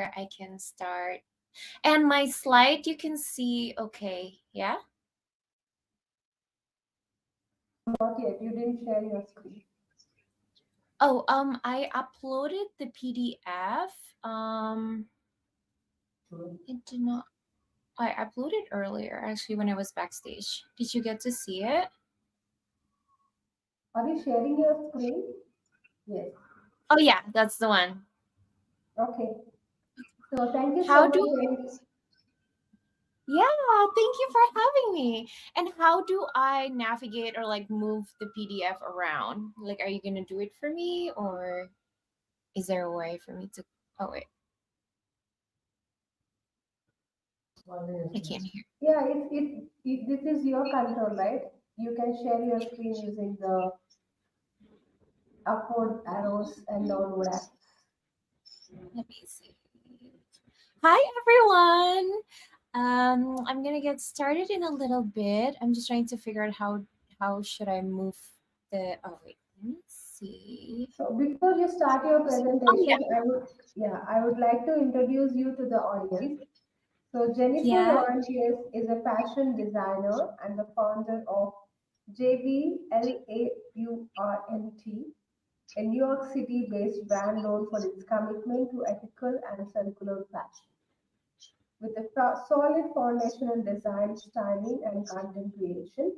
where I can start. And my slide, you can see, okay, yeah? Not yet. You didn't share your screen. Oh, I uploaded the PDF. It did not. I uploaded earlier, actually, when I was backstage. Did you get to see it? Are you sharing your screen? Yes. Oh yeah, that's the one. Okay. So thank you How so do much, Jenny. Yeah, thank you for having me. And how do I navigate or like move the PDF around? Like, are you gonna do it for me, or is there a way for me to? Oh wait, I can't hear. Yeah, this is your control, right? You can share your screen using the upward arrows and downward arrows. Let me see. Hi everyone. I'm gonna get started in a little bit. I'm just trying to figure out how should I move the. Oh wait, let me see. So before you start your Oh yeah, presentation, I would like to introduce you to the audience. So Jennifer yeah. Laurentius is a fashion designer and the founder of JVLAURNT, a New York City-based brand known for its commitment to ethical and circular fashion. With a solid foundation in design, styling, and content creation,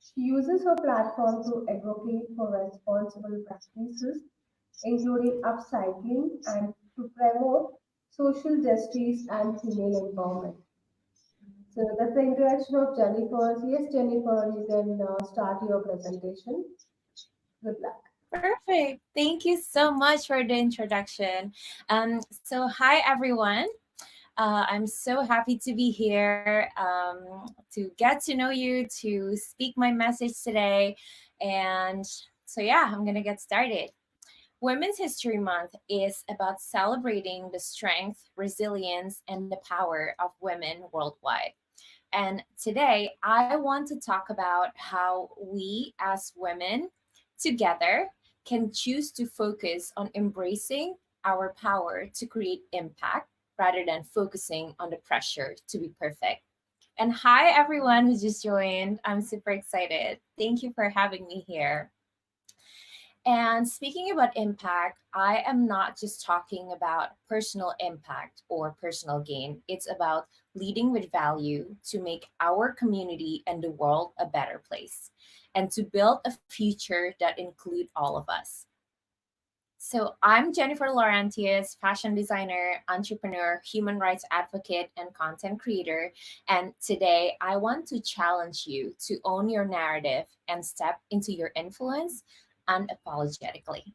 she uses her platform to advocate for responsible practices, including upcycling, and to promote social justice and female empowerment. So that's the introduction of Jennifer. Yes, Jennifer, you can start your presentation. Good luck. Perfect. Thank you so much for the introduction. So hi everyone. I'm so happy to be here to get to know you, to speak my message today. And so, yeah, I'm going to get started. Women's History Month is about celebrating the strength, resilience, and the power of women worldwide. And today, I want to talk about how we as women together can choose to focus on embracing our power to create impact rather than focusing on the pressure to be perfect. And hi, everyone who just joined. I'm super excited. Thank you for having me here. And speaking about impact, I am not just talking about personal impact or personal gain. It's about leading with value to make our community and the world a better place and to build a future that include all of us. So I'm Jennifer Laurentius, fashion designer, entrepreneur, human rights advocate, and content creator. And today I want to challenge you to own your narrative and step into your influence unapologetically.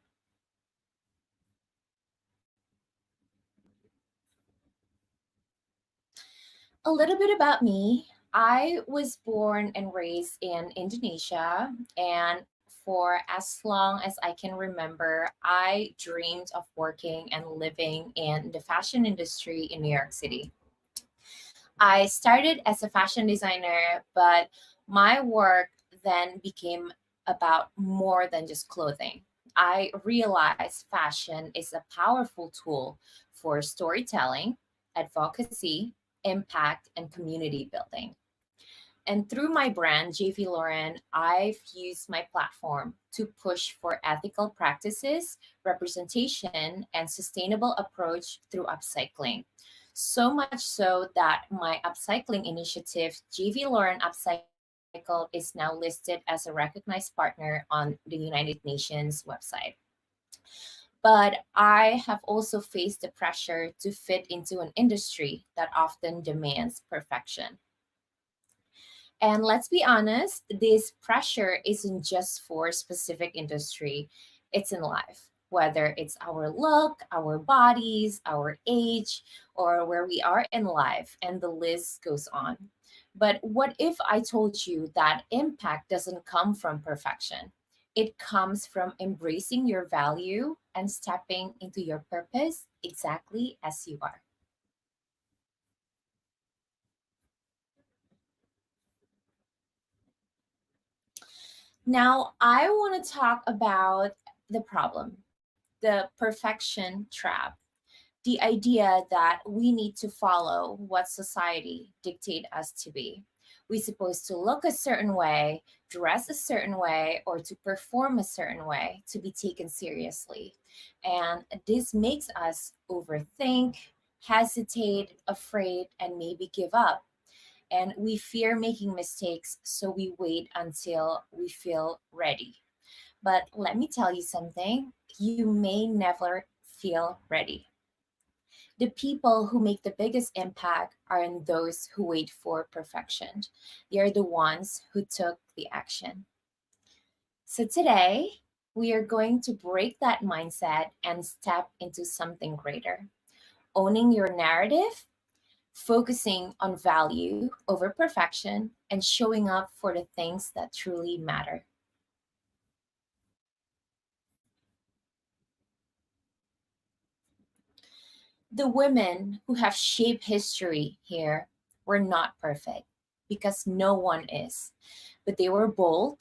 A little bit about me. I was born and raised in Indonesia, and for as long as I can remember, I dreamed of working and living in the fashion industry in New York City. I started as a fashion designer, but my work then became about more than just clothing. I realized fashion is a powerful tool for storytelling, advocacy, impact, and community building. And through my brand, JV Lauren, I've used my platform to push for ethical practices, representation, and sustainable approach through upcycling. So much so that my upcycling initiative, JV Lauren Upcycled, is now listed as a recognized partner on the United Nations website. But I have also faced the pressure to fit into an industry that often demands perfection. And let's be honest, this pressure isn't just for a specific industry, it's in life. Whether it's our look, our bodies, our age, or where we are in life, and the list goes on. But what if I told you that impact doesn't come from perfection? It comes from embracing your value and stepping into your purpose exactly as you are. Now, I want to talk about the problem, the perfection trap. The idea that we need to follow what society dictate us to be. We're supposed to look a certain way, dress a certain way, or to perform a certain way to be taken seriously. And this makes us overthink, hesitate, afraid, and maybe give up. And we fear making mistakes, so we wait until we feel ready. But let me tell you something, you may never feel ready. The people who make the biggest impact aren't those who wait for perfection. They are the ones who took the action. So today, we are going to break that mindset and step into something greater. Owning your narrative, focusing on value over perfection, and showing up for the things that truly matter. The women who have shaped history here were not perfect because no one is, but they were bold,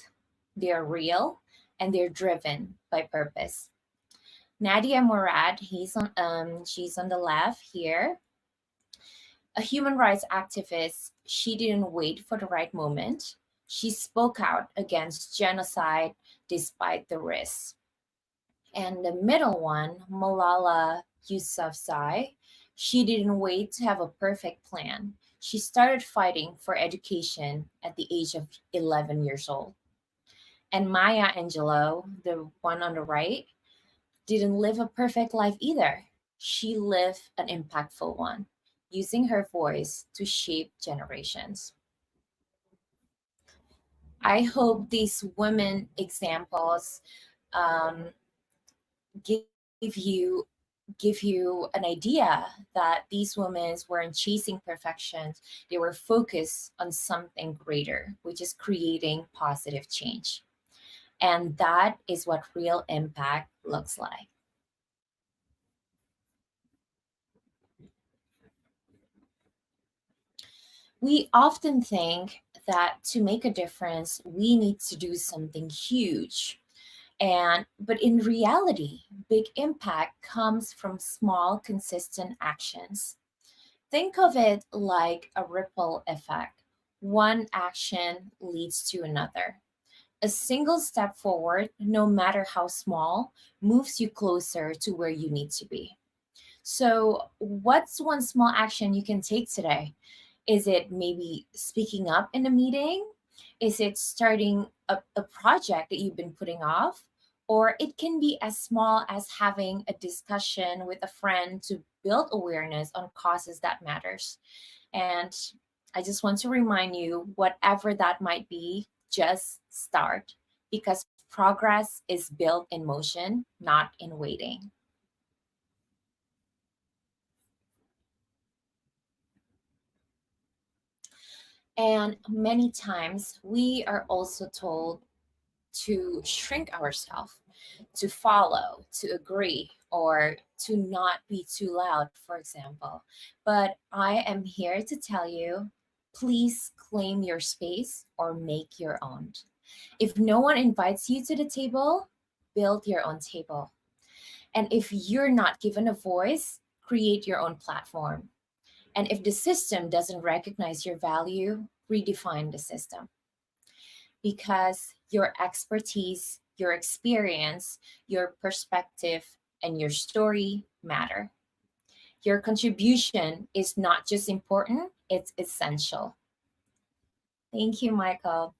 they are real, and they're driven by purpose. Nadia Murad, she's on the left here, a human rights activist. She didn't wait for the right moment. She spoke out against genocide despite the risks. And the middle one, Malala Yousafzai, she didn't wait to have a perfect plan. She started fighting for education at the age of 11 years old. And Maya Angelou, the one on the right, didn't live a perfect life either. She lived an impactful one, using her voice to shape generations. I hope these women examples um, give you an idea that these women weren't chasing perfection. They were focused on something greater, which is creating positive change. And that is what real impact looks like. We often think that to make a difference, we need to do something huge. And but in reality, big impact comes from small, consistent actions. Think of it like a ripple effect. One action leads to another. A single step forward, no matter how small, moves you closer to where you need to be. So, what's one small action you can take today? Is it maybe speaking up in a meeting? Is it starting a project that you've been putting off? Or it can be as small as having a discussion with a friend to build awareness on causes that matters. And I just want to remind you, whatever that might be, just start because progress is built in motion, not in waiting. And many times we are also told to shrink ourselves, to follow, to agree, or to not be too loud, for example. But I am here to tell you, please claim your space or make your own. If no one invites you to the table, build your own table. And if you're not given a voice, create your own platform. And if the system doesn't recognize your value, redefine the system because your expertise, your experience, your perspective, and your story matter. Your contribution is not just important, it's essential. Thank you, Michael.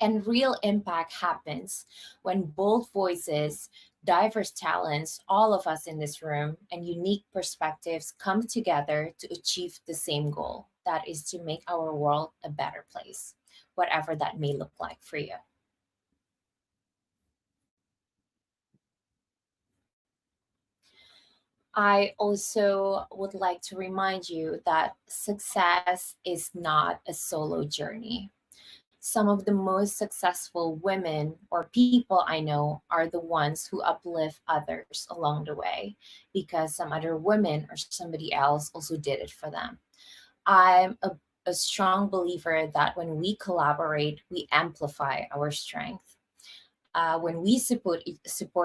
And real impact happens when bold voices, diverse talents, all of us in this room, and unique perspectives come together to achieve the same goal, that is to make our world a better place, whatever that may look like for you. I also would like to remind you that success is not a solo journey. Some of the most successful women or people I know are the ones who uplift others along the way because some other women or somebody else also did it for them. I'm a strong believer that when we collaborate, we amplify our strength. When we support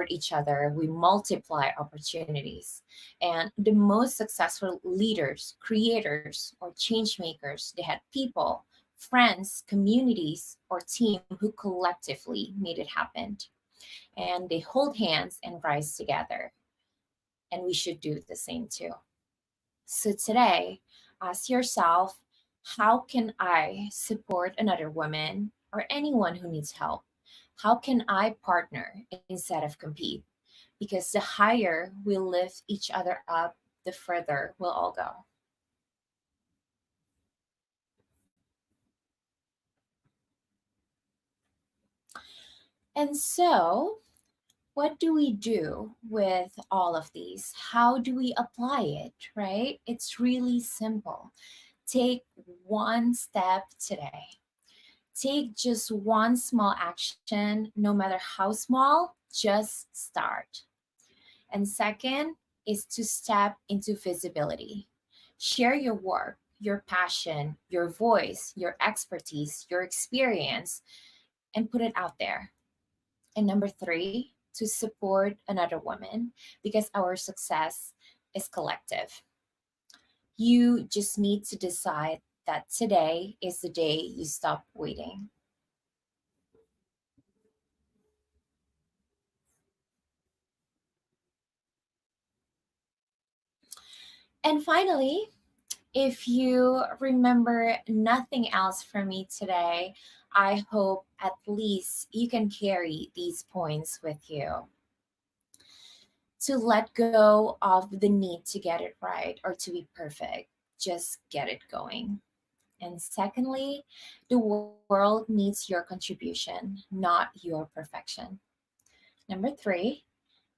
each other, we multiply opportunities. And the most successful leaders, creators, or change makers, they had people, friends, communities, or team who collectively made it happen. And they hold hands and rise together. And we should do the same too. So today, ask yourself, how can I support another woman or anyone who needs help? How can I partner instead of compete? Because the higher we lift each other up, the further we'll all go. And so, what do we do with all of these? How do we apply it, right? It's really simple. Take one step today. Take just one small action, no matter how small, just start. And second is to step into visibility. Share your work, your passion, your voice, your expertise, your experience, and put it out there. And number three, to support another woman because our success is collective. You just need to decide that today is the day you stop waiting. And finally, if you remember nothing else from me today, I hope at least you can carry these points with you. To let go of the need to get it right or to be perfect, just get it going. And secondly, the world needs your contribution, not your perfection. Number three,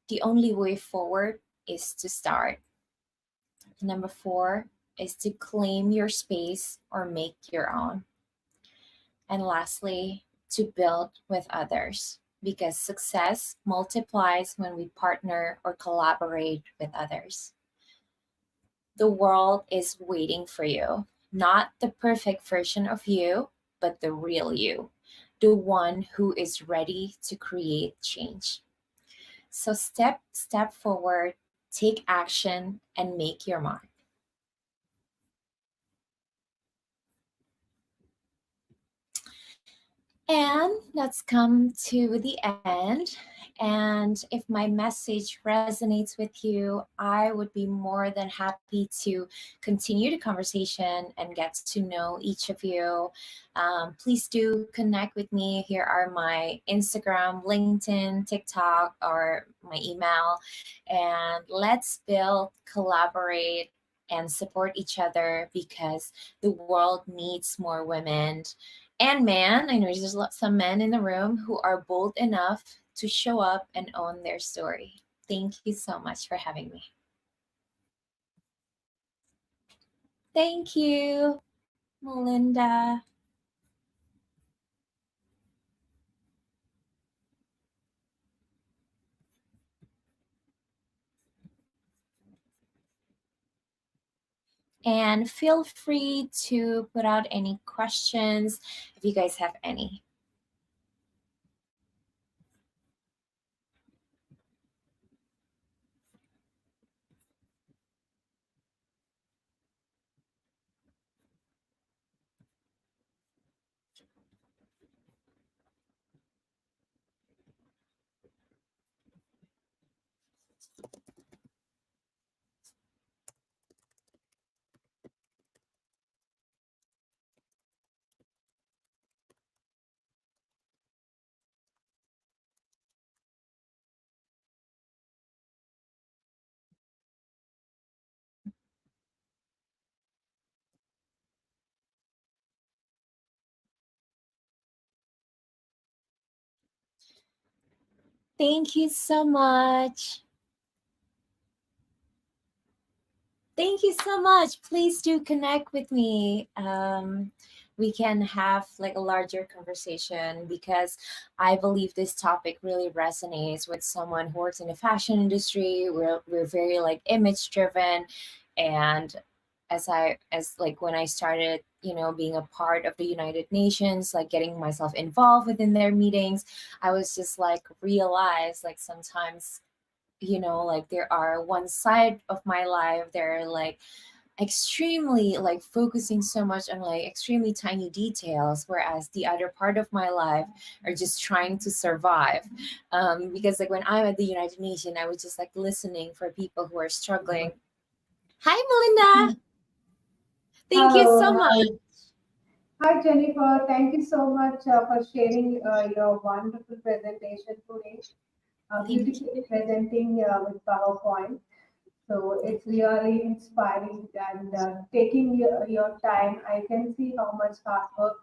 the only way forward is to start. Number four is to claim your space or make your own. And lastly, to build with others because success multiplies when we partner or collaborate with others. The world is waiting for you, not the perfect version of you, but the real you, the one who is ready to create change. So step forward, take action and make your mark. And let's come to the end. And if my message resonates with you, I would be more than happy to continue the conversation and get to know each of you. Please do connect with me. Here are my Instagram, LinkedIn, TikTok, or my email. And let's build, collaborate, and support each other because the world needs more women and man. I know there's some men in the room who are bold enough to show up and own their story. Thank you so much for having me. Thank you, Melinda. And feel free to put out any questions if you guys have any. Thank you so much. Thank you so much. Please do connect with me. We can have like a larger conversation because I believe this topic really resonates with someone who works in the fashion industry. We're very like image driven, and as like when I started, being a part of the United Nations, like getting myself involved within their meetings, I was just like realize like sometimes, like there are one side of my life, they're like extremely like focusing so much on like extremely tiny details, whereas the other part of my life are just trying to survive. Because like when I'm at the United Nations, I was just like listening for people who are struggling. Hi, Melinda. Thank you Hello, so much. hi. Hi, Jennifer. Thank you so much for sharing your wonderful presentation today. Thank Beautifully you. presenting with PowerPoint. So it's really inspiring and taking your time. I can see how much hard work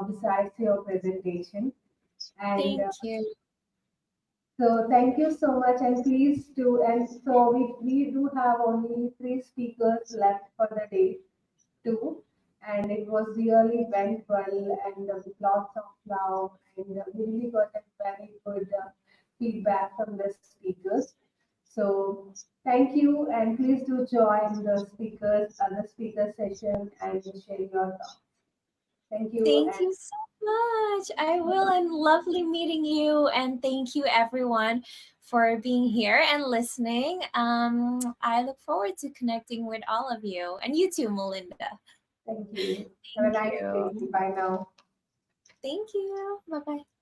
besides your presentation. And Thank you. so thank you so much. And please do. And so we do have only three speakers left for the day too. And it was really went well and with lots of love. And we really got a very good feedback from the speakers. So thank you. And please do join the speakers, other speaker session and share your thoughts. Thank you. Thank you so much. I will, and lovely meeting you. And thank you, everyone, for being here and listening. I look forward to connecting with all of you, and you too, Melinda. Thank you. Have a Thank nice day. you. Bye now. Thank you. Bye bye.